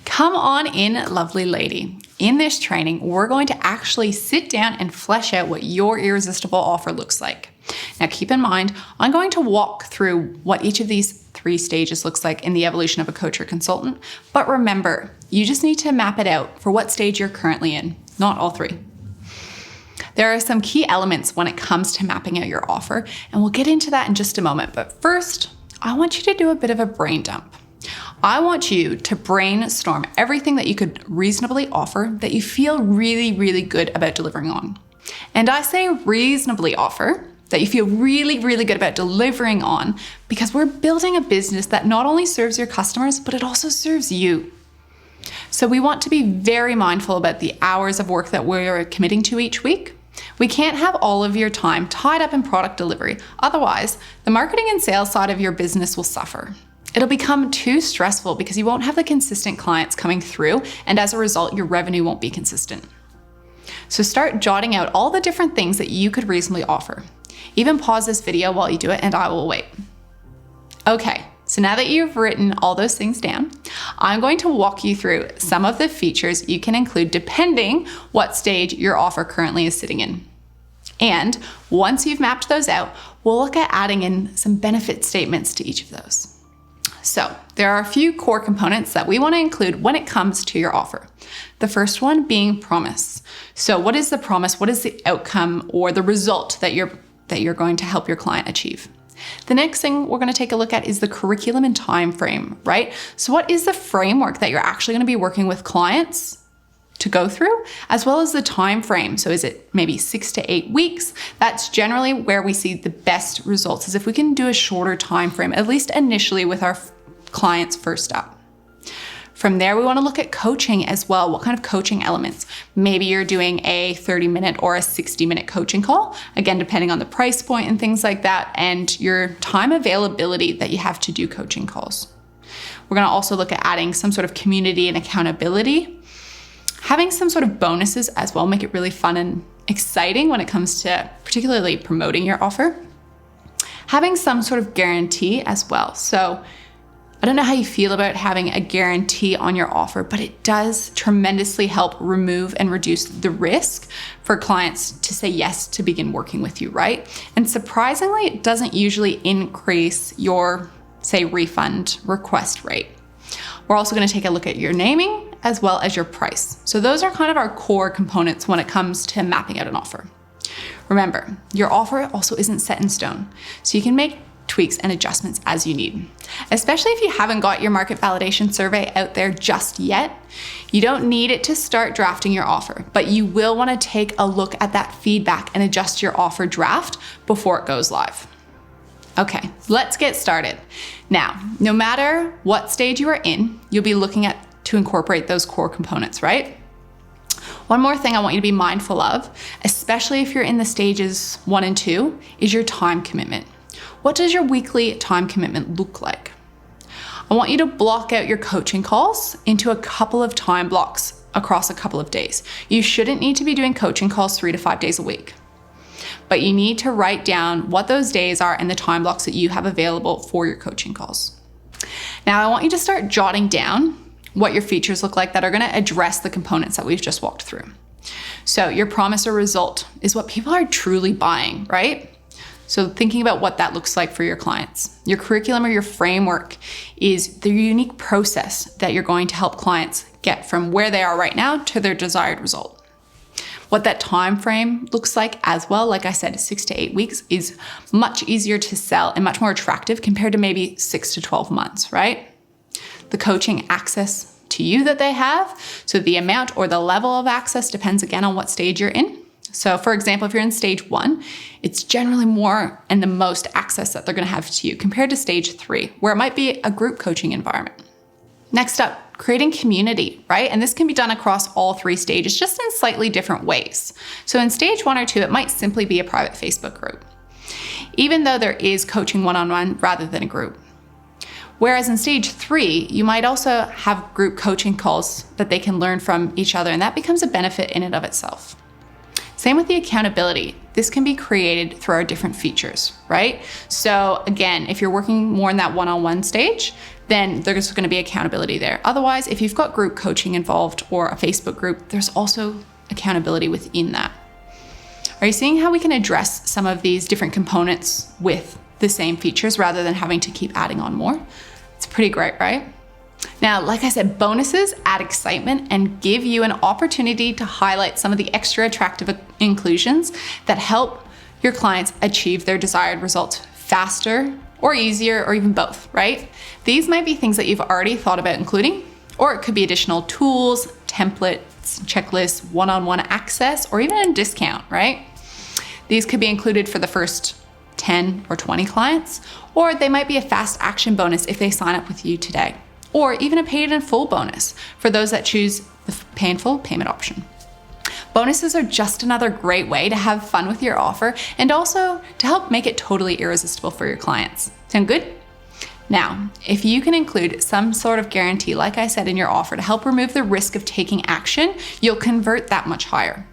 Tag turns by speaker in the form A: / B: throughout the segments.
A: Come on in, lovely lady. In this training, we're going to actually sit down and flesh out what your irresistible offer looks like. Now, keep in mind, I'm going to walk through what each of these 3 stages looks like in the evolution of a coach or consultant. But remember, you just need to map it out for what stage you're currently in, not all 3. There are some key elements when it comes to mapping out your offer, and we'll get into that in just a moment. But first, I want you to do a bit of a brain dump. I want you to brainstorm everything that you could reasonably offer that you feel really, really good about delivering on. And I say reasonably offer that you feel really, really good about delivering on because we're building a business that not only serves your customers, but it also serves you. So we want to be very mindful about the hours of work that we're committing to each week. We can't have all of your time tied up in product delivery. Otherwise, the marketing and sales side of your business will suffer. It'll become too stressful because you won't have the consistent clients coming through, and as a result, your revenue won't be consistent. So start jotting out all the different things that you could reasonably offer. Even pause this video while you do it, and I will wait. Okay, so now that you've written all those things down, I'm going to walk you through some of the features you can include depending what stage your offer currently is sitting in. And once you've mapped those out, we'll look at adding in some benefit statements to each of those. So there are a few core components that we want to include when it comes to your offer. The first one being promise. So what is the promise? What is the outcome or the result that you're going to help your client achieve? The next thing we're going to take a look at is the curriculum and time frame, right? So what is the framework that you're actually going to be working with clients to go through, as well as the time frame? So is it maybe 6 to 8 weeks? That's generally where we see the best results, is if we can do a shorter time frame, at least initially with our clients first up. From there, we want to look at coaching as well. What kind of coaching elements? Maybe you're doing a 30-minute or a 60-minute coaching call, again, depending on the price point and things like that, and your time availability that you have to do coaching calls. We're going to also look at adding some sort of community and accountability, having some sort of bonuses as well, make it really fun and exciting when it comes to particularly promoting your offer, having some sort of guarantee as well. So I don't know how you feel about having a guarantee on your offer, but it does tremendously help remove and reduce the risk for clients to say yes to begin working with you, right? And surprisingly, it doesn't usually increase your, say, refund request rate. We're also going to take a look at your naming as well as your price. So those are kind of our core components when it comes to mapping out an offer. Remember, your offer also isn't set in stone, so you can make tweaks and adjustments as you need. Especially if you haven't got your market validation survey out there just yet, you don't need it to start drafting your offer, but you will want to take a look at that feedback and adjust your offer draft before it goes live. Okay, let's get started. Now, no matter what stage you are in, you'll be looking at to incorporate those core components, right? One more thing I want you to be mindful of, especially if you're in the stages 1 and 2, is your time commitment. What does your weekly time commitment look like? I want you to block out your coaching calls into a couple of time blocks across a couple of days. You shouldn't need to be doing coaching calls 3 to 5 days a week, but you need to write down what those days are and the time blocks that you have available for your coaching calls. Now, I want you to start jotting down what your features look like that are going to address the components that we've just walked through. So your promise or result is what people are truly buying, right? So thinking about what that looks like for your clients. Your curriculum or your framework is the unique process that you're going to help clients get from where they are right now to their desired result. What that time frame looks like as well, like I said, 6 to 8 weeks is much easier to sell and much more attractive compared to maybe 6 to 12 months, right? The coaching access to you that they have. So the amount or the level of access depends again on what stage you're in. So for example, if you're in stage 1, it's generally more and the most access that they're going to have to you compared to stage 3, where it might be a group coaching environment. Next up, creating community, right? And this can be done across all 3 stages, just in slightly different ways. So in stage 1 or 2, it might simply be a private Facebook group, even though there is coaching one-on-one rather than a group. Whereas in stage 3, you might also have group coaching calls that they can learn from each other, and that becomes a benefit in and of itself. Same with the accountability. this can be created through our different features, right? So again, if you're working more in that one-on-one stage, then there's going to be accountability there. Otherwise, if you've got group coaching involved or a Facebook group, there's also accountability within that. Are you seeing how we can address some of these different components with the same features rather than having to keep adding on more? It's pretty great, right? Now, like I said, bonuses add excitement and give you an opportunity to highlight some of the extra attractive inclusions that help your clients achieve their desired results faster or easier or even both, right? These might be things that you've already thought about including, or it could be additional tools, templates, checklists, one-on-one access, or even a discount, right? These could be included for the first 10 or 20 clients, or they might be a fast action bonus if they sign up with you today, or even a paid in full bonus for those that choose the pay in full payment option. Bonuses are just another great way to have fun with your offer and also to help make it totally irresistible for your clients. Sound good? Now, if you can include some sort of guarantee, like I said, in your offer to help remove the risk of taking action, you'll convert that much higher.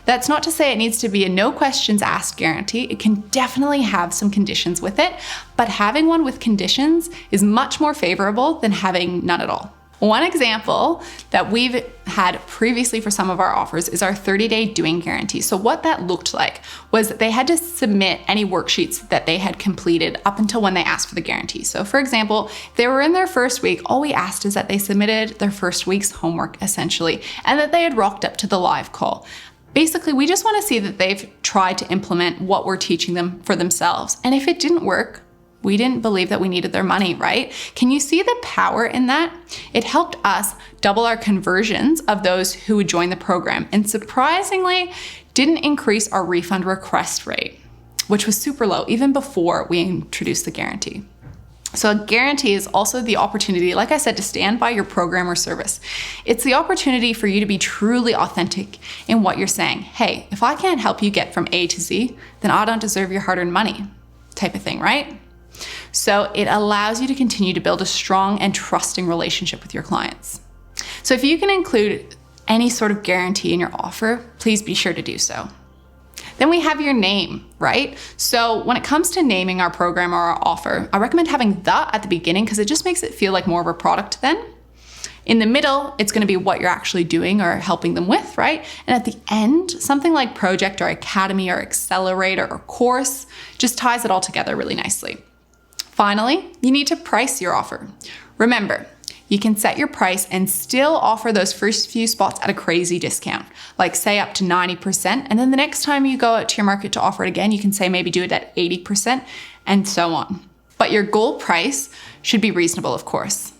A: That's not to say it needs to be a no questions asked guarantee. It can definitely have some conditions with it, but having one with conditions is much more favorable than having none at all. One example that we've had previously for some of our offers is our 30-day doing guarantee. So what that looked like was that they had to submit any worksheets that they had completed up until when they asked for the guarantee. So for example, if they were in their first week, all we asked is that they submitted their first week's homework essentially, and that they had rocked up to the live call. Basically, we just want to see that they've tried to implement what we're teaching them for themselves. And if it didn't work, we didn't believe that we needed their money, right? Can you see the power in that? It helped us double our conversions of those who would join the program, and surprisingly, didn't increase our refund request rate, which was super low even before we introduced the guarantee. So a guarantee is also the opportunity, like I said, to stand by your program or service. It's the opportunity for you to be truly authentic in what you're saying. Hey, if I can't help you get from A to Z, then I don't deserve your hard-earned money, type of thing, right? So it allows you to continue to build a strong and trusting relationship with your clients. So if you can include any sort of guarantee in your offer, please be sure to do so. Then we have your name, right? So when it comes to naming our program or our offer, I recommend having the at the beginning because it just makes it feel like more of a product then. In the middle, it's going to be what you're actually doing or helping them with, right? And at the end, something like project or academy or accelerator or course just ties it all together really nicely. Finally, you need to price your offer. Remember, you can set your price and still offer those first few spots at a crazy discount, like say up to 90%. And then the next time you go out to your market to offer it again, you can say maybe do it at 80% and so on. But your goal price should be reasonable, of course,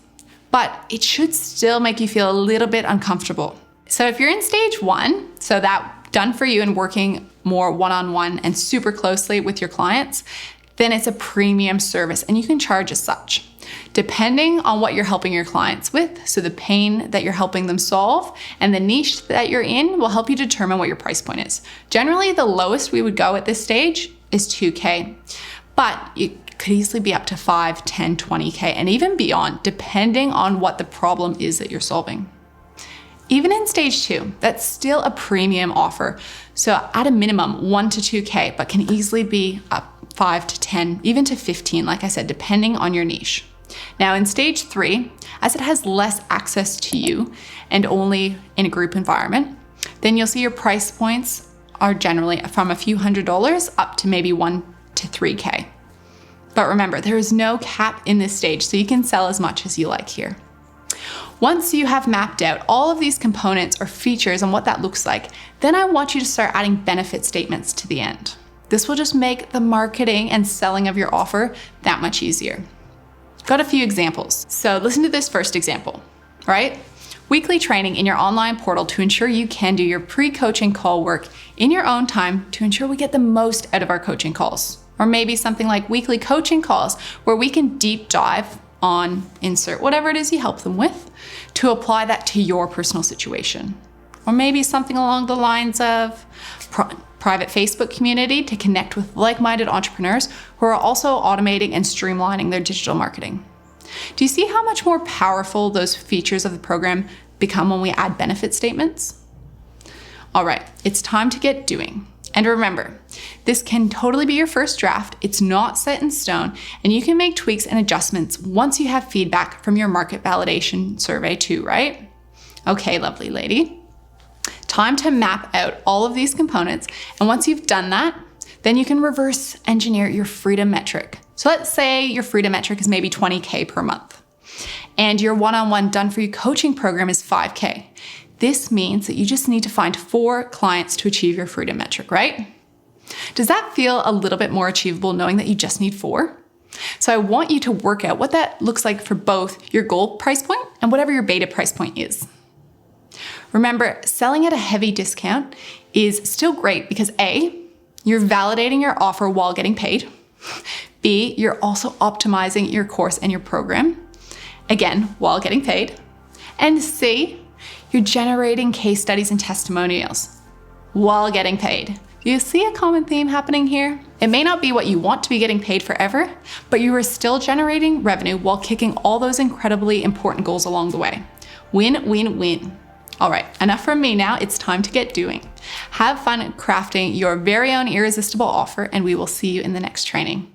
A: but it should still make you feel a little bit uncomfortable. So if you're in stage 1, so that done for you and working more one-on-one and super closely with your clients, then it's a premium service and you can charge as such, depending on what you're helping your clients with. So the pain that you're helping them solve and the niche that you're in will help you determine what your price point is. Generally, the lowest we would go at this stage is $2,000, but it could easily be up to $5,000, $10,000, $20,000, and even beyond, depending on what the problem is that you're solving. Even in stage 2, that's still a premium offer. So at a minimum, $1,000 to $2,000, but can easily be up $5,000 to $10,000, even to $15,000, like I said, depending on your niche. Now in stage 3, as it has less access to you and only in a group environment, then you'll see your price points are generally from a few $100s up to maybe $1,000 to $3,000. But remember, there is no cap in this stage, so you can sell as much as you like here. Once you have mapped out all of these components or features and what that looks like, then I want you to start adding benefit statements to the end. This will just make the marketing and selling of your offer that much easier. Got a few examples. So listen to this first example, right? Weekly training in your online portal to ensure you can do your pre-coaching call work in your own time to ensure we get the most out of our coaching calls. Or maybe something like weekly coaching calls where we can deep dive on insert whatever it is you help them with to apply that to your personal situation. Or maybe something along the lines of private Facebook community to connect with like-minded entrepreneurs who are also automating and streamlining their digital marketing. Do you see how much more powerful those features of the program become when we add benefit statements? All right, it's time to get doing. And remember, this can totally be your first draft. It's not set in stone, and you can make tweaks and adjustments once you have feedback from your market validation survey too, right? Okay, lovely lady. Time to map out all of these components. And once you've done that, then you can reverse engineer your freedom metric. So let's say your freedom metric is maybe 20K per month, and your one-on-one done for you coaching program is 5K. This means that you just need to find 4 clients to achieve your freedom metric, right? Does that feel a little bit more achievable knowing that you just need 4? So I want you to work out what that looks like for both your goal price point and whatever your beta price point is. Remember, selling at a heavy discount is still great because A, you're validating your offer while getting paid. B, you're also optimizing your course and your program, again, while getting paid. And C, you're generating case studies and testimonials while getting paid. Do you see a common theme happening here? It may not be what you want to be getting paid forever, but you are still generating revenue while kicking all those incredibly important goals along the way. Win, win, win. All right, enough from me now. It's time to get doing. Have fun crafting your very own irresistible offer, and we will see you in the next training.